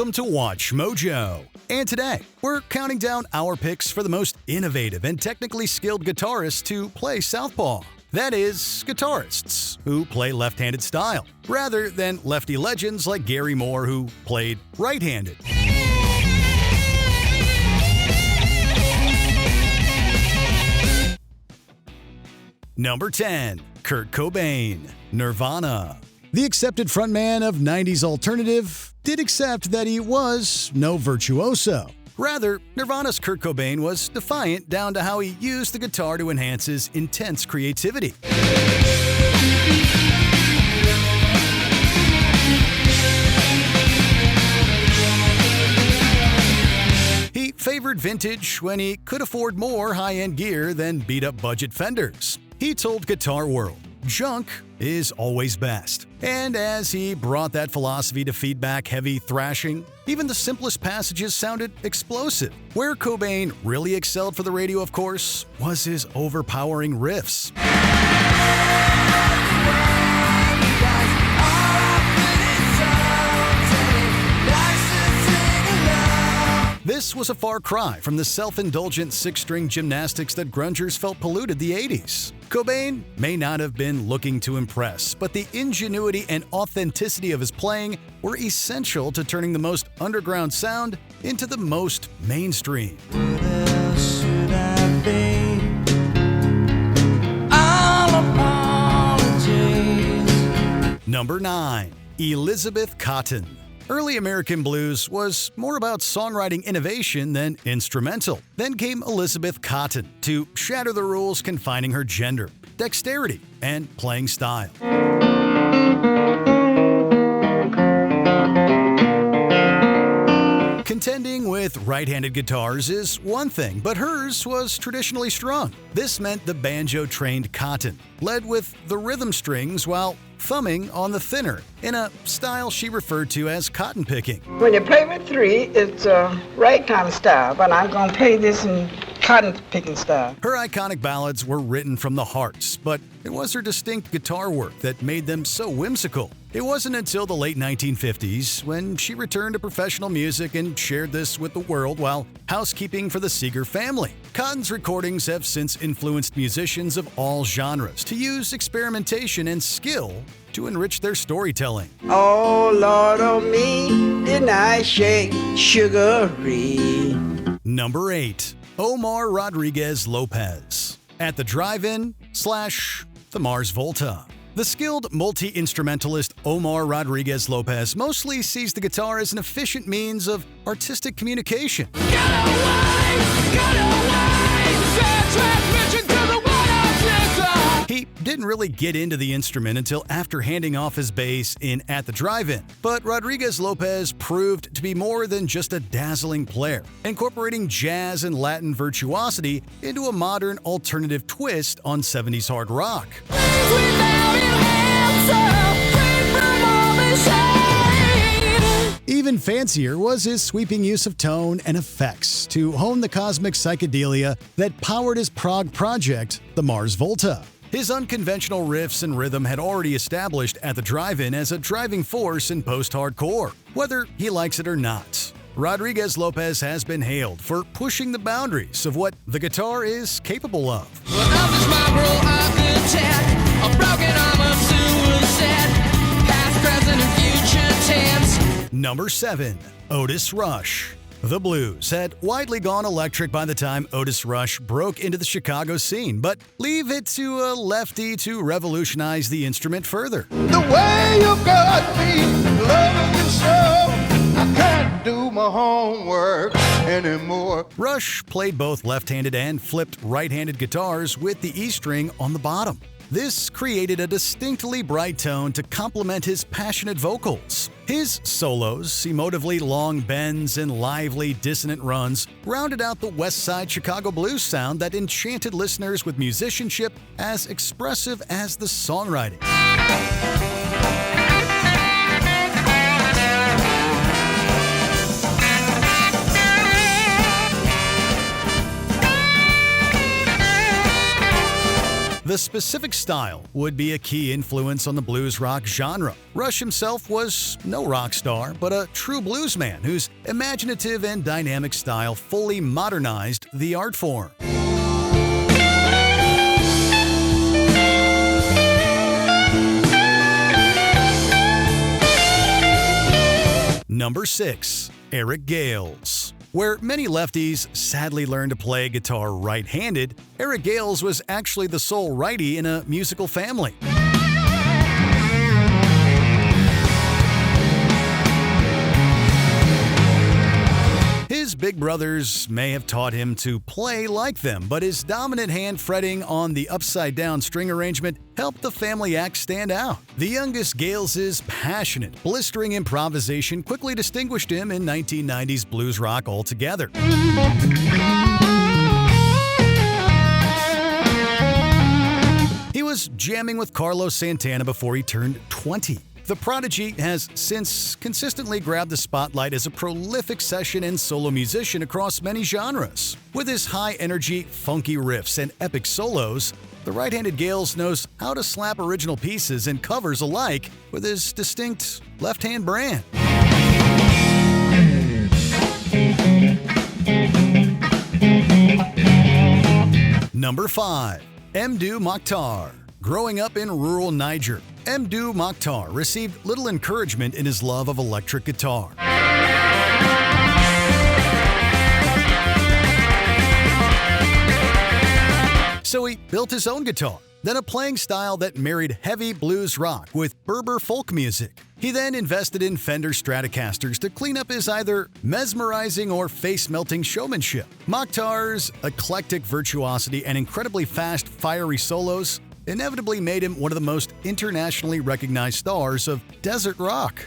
Welcome to Watch Mojo. And today, we're counting down our picks for the most innovative and technically skilled guitarists to play Southpaw. That is, guitarists who play left-handed style, rather than lefty legends like Gary Moore who played right-handed. Number 10. Kurt Cobain, Nirvana. The accepted frontman of 90s alternative did accept that he was no virtuoso. Rather, Nirvana's Kurt Cobain was defiant down to how he used the guitar to enhance his intense creativity. He favored vintage when he could afford more high-end gear than beat-up budget Fenders. He told Guitar World, "Junk is always best." And as he brought that philosophy to feedback-heavy thrashing, even the simplest passages sounded explosive. Where Cobain really excelled for the radio, of course, was his overpowering riffs. This was a far cry from the self-indulgent six-string gymnastics that grungers felt polluted the 80s. Cobain may not have been looking to impress, but the ingenuity and authenticity of his playing were essential to turning the most underground sound into the most mainstream. What else should I be? All apologies. Number 9. Elizabeth Cotten. Early American blues was more about songwriting innovation than instrumental. Then came Elizabeth Cotten to shatter the rules confining her gender, dexterity, and playing style. Contending with right-handed guitars is one thing, but hers was traditionally strung. This meant the banjo-trained Cotten led with the rhythm strings while thumbing on the thinner, in a style she referred to as cotton picking. When you play with three, it's a right kind of style, but I'm going to play this in cotton picking style. Her iconic ballads were written from the hearts, but it was her distinct guitar work that made them so whimsical. It wasn't until the late 1950s when she returned to professional music and shared this with the world while housekeeping for the Seeger family. Cotten's recordings have since influenced musicians of all genres to use experimentation and skill to enrich their storytelling. Oh, Lord, oh me, didn't I shake sugary? Number 8. Omar Rodriguez-Lopez. At the drive-in / the Mars Volta. The skilled multi-instrumentalist Omar Rodriguez-Lopez mostly sees the guitar as an efficient means of artistic communication. He didn't really get into the instrument until after handing off his bass in At the Drive-In, but Rodriguez-Lopez proved to be more than just a dazzling player, incorporating jazz and Latin virtuosity into a modern alternative twist on 70s hard rock. Even fancier was his sweeping use of tone and effects to hone the cosmic psychedelia that powered his prog project, the Mars Volta. His unconventional riffs and rhythm had already established At the Drive-In as a driving force in post-hardcore, whether he likes it or not. Rodriguez-Lopez has been hailed for pushing the boundaries of what the guitar is capable of. Number 7. Otis Rush. The blues had widely gone electric by the time Otis Rush broke into the Chicago scene, but leave it to a lefty to revolutionize the instrument further. The way you got me loving you so, I can't do my homework anymore. Rush played both left-handed and flipped right-handed guitars with the E string on the bottom. This created a distinctly bright tone to complement his passionate vocals. His solos, emotively long bends, and lively dissonant runs rounded out the West Side Chicago blues sound that enchanted listeners with musicianship as expressive as the songwriting. The specific style would be a key influence on the blues rock genre. Rush himself was no rock star, but a true bluesman whose imaginative and dynamic style fully modernized the art form. Number 6. Eric Gales. Where many lefties sadly learned to play guitar right-handed, Eric Gales was actually the sole righty in a musical family. His big brothers may have taught him to play like them, but his dominant hand fretting on the upside-down string arrangement helped the family act stand out. The youngest Gales' passionate, blistering improvisation quickly distinguished him in 1990s blues rock altogether. He was jamming with Carlos Santana before he turned 20. The prodigy has since consistently grabbed the spotlight as a prolific session and solo musician across many genres. With his high-energy, funky riffs and epic solos, the right-handed Gales knows how to slap original pieces and covers alike with his distinct left-hand brand. Number 5. Mdou Moctar. Growing up in rural Niger, Mdou Moctar received little encouragement in his love of electric guitar. So he built his own guitar, then a playing style that married heavy blues rock with Berber folk music. He then invested in Fender Stratocasters to clean up his either mesmerizing or face-melting showmanship. Mokhtar's eclectic virtuosity and incredibly fast, fiery solos inevitably made him one of the most internationally recognized stars of desert rock.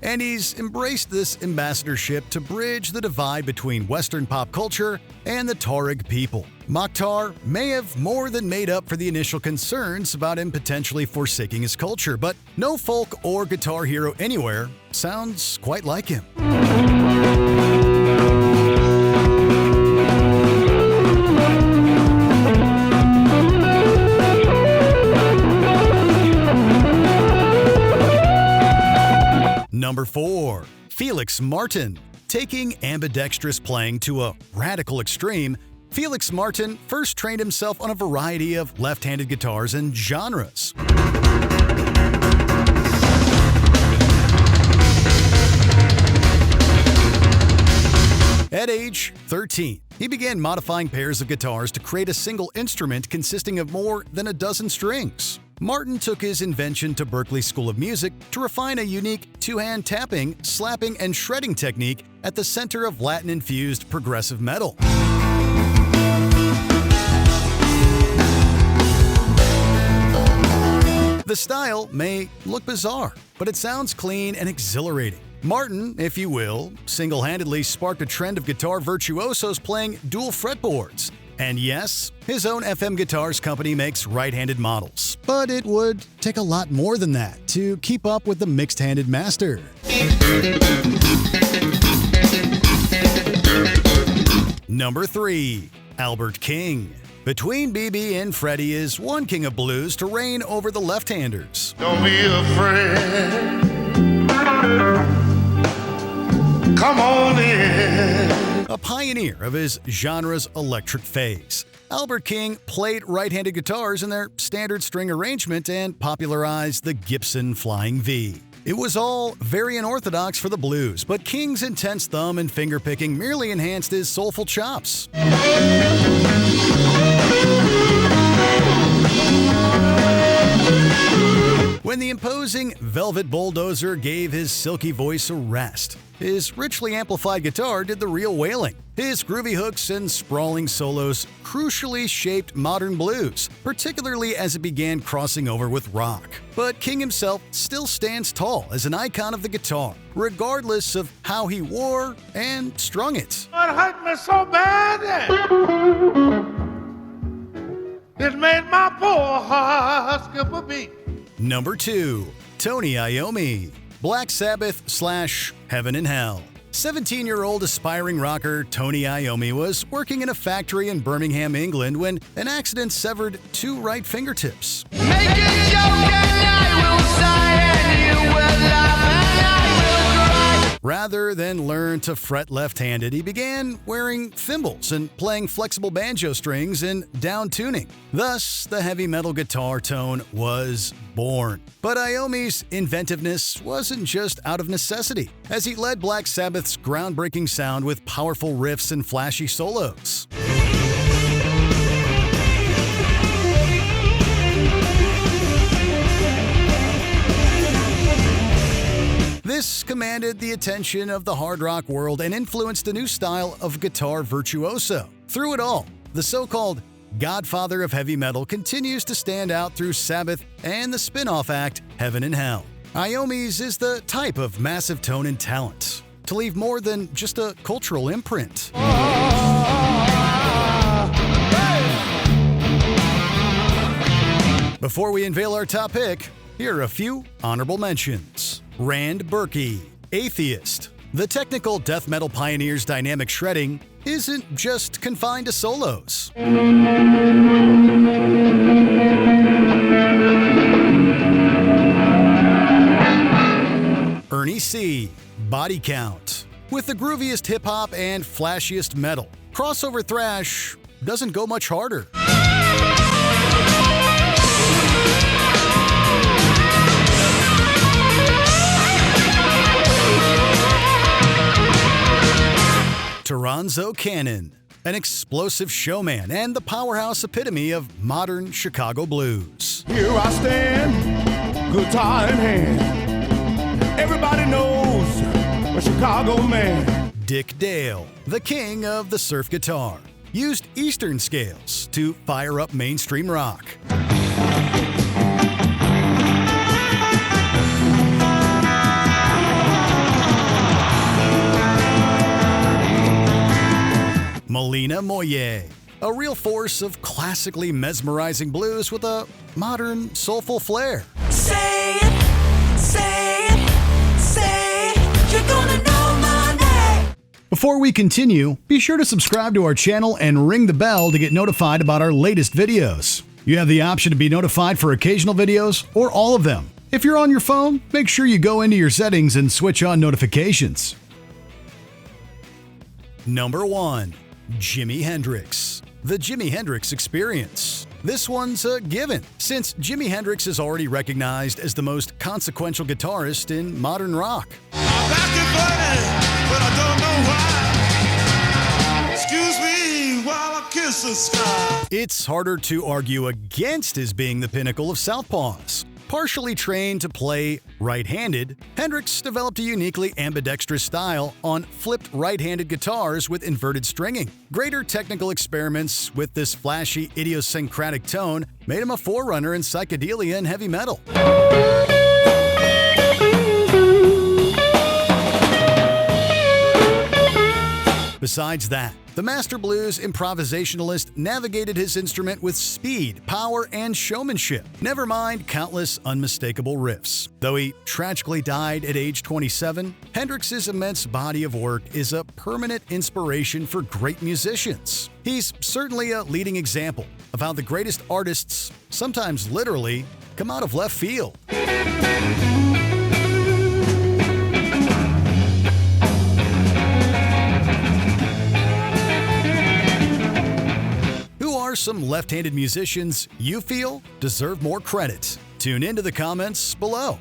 And he's embraced this ambassadorship to bridge the divide between Western pop culture and the Tuareg people. Moctar may have more than made up for the initial concerns about him potentially forsaking his culture, but no folk or guitar hero anywhere sounds quite like him. Number 4. Felix Martin. Taking ambidextrous playing to a radical extreme, Felix Martin first trained himself on a variety of left-handed guitars and genres. At age 13, he began modifying pairs of guitars to create a single instrument consisting of more than a dozen strings. Martin took his invention to Berklee School of Music to refine a unique two-hand tapping, slapping, and shredding technique at the center of Latin-infused progressive metal. The style may look bizarre, but it sounds clean and exhilarating. Martin, if you will, single-handedly sparked a trend of guitar virtuosos playing dual fretboards. And yes, his own FM Guitars company makes right-handed models. But it would take a lot more than that to keep up with the mixed-handed master. Number 3. Albert King. Between BB and Freddie is one king of blues to reign over the left-handers. Don't be afraid. Come on in. A pioneer of his genre's electric phase, Albert King played right-handed guitars in their standard string arrangement and popularized the Gibson Flying V. It was all very unorthodox for the blues, but King's intense thumb and finger-picking merely enhanced his soulful chops. When the imposing Velvet Bulldozer gave his silky voice a rest, his richly amplified guitar did the real wailing. His groovy hooks and sprawling solos crucially shaped modern blues, particularly as it began crossing over with rock. But King himself still stands tall as an icon of the guitar, regardless of how he wore and strung it. It hurt me so bad. It made my poor heart skip a beat. Number 2. Tony Iommi. Black Sabbath / Heaven and Hell. 17-year-old aspiring rocker Tony Iommi was working in a factory in Birmingham, England when an accident severed 2 right fingertips. Make a joke and I will sigh and you will laugh and I will cry. Rather than learn to fret left-handed, he began wearing thimbles and playing flexible banjo strings and down tuning. Thus, the heavy metal guitar tone was born. But Iommi's inventiveness wasn't just out of necessity, as he led Black Sabbath's groundbreaking sound with powerful riffs and flashy solos. This commanded the attention of the hard rock world and influenced a new style of guitar virtuoso. Through it all, the so-called godfather of heavy metal continues to stand out through Sabbath and the spin-off act Heaven and Hell. Iommi's is the type of massive tone and talent to leave more than just a cultural imprint. Before we unveil our top pick, here are a few honorable mentions. Rand Berkey, Atheist. The technical death metal pioneer's dynamic shredding isn't just confined to solos. Ernie C., Body Count. With the grooviest hip-hop and flashiest metal, crossover thrash doesn't go much harder. Toronzo Cannon, an explosive showman and the powerhouse epitome of modern Chicago blues. Here I stand, guitar in hand. Everybody knows a Chicago man. Dick Dale, the king of the surf guitar, used Eastern scales to fire up mainstream rock. Melina Moye, a real force of classically mesmerizing blues with a modern, soulful flair. Say it, say it, say it, you're gonna know my name. Before we continue, be sure to subscribe to our channel and ring the bell to get notified about our latest videos. You have the option to be notified for occasional videos or all of them. If you're on your phone, make sure you go into your settings and switch on notifications. Number 1. Jimi Hendrix. The Jimi Hendrix Experience. This one's a given, since Jimi Hendrix is already recognized as the most consequential guitarist in modern rock. I'm acting funny, but I don't know why. Excuse me while I kiss the sky. It's harder to argue against his being the pinnacle of Southpaws. Partially trained to play right-handed, Hendrix developed a uniquely ambidextrous style on flipped right-handed guitars with inverted stringing. Greater technical experiments with this flashy, idiosyncratic tone made him a forerunner in psychedelia and heavy metal. Besides that, the Master Blues improvisationalist navigated his instrument with speed, power, and showmanship. Never mind countless unmistakable riffs. Though he tragically died at age 27, Hendrix's immense body of work is a permanent inspiration for great musicians. He's certainly a leading example of how the greatest artists, sometimes literally, come out of left field. Are some left-handed musicians you feel deserve more credit? Tune into the comments below.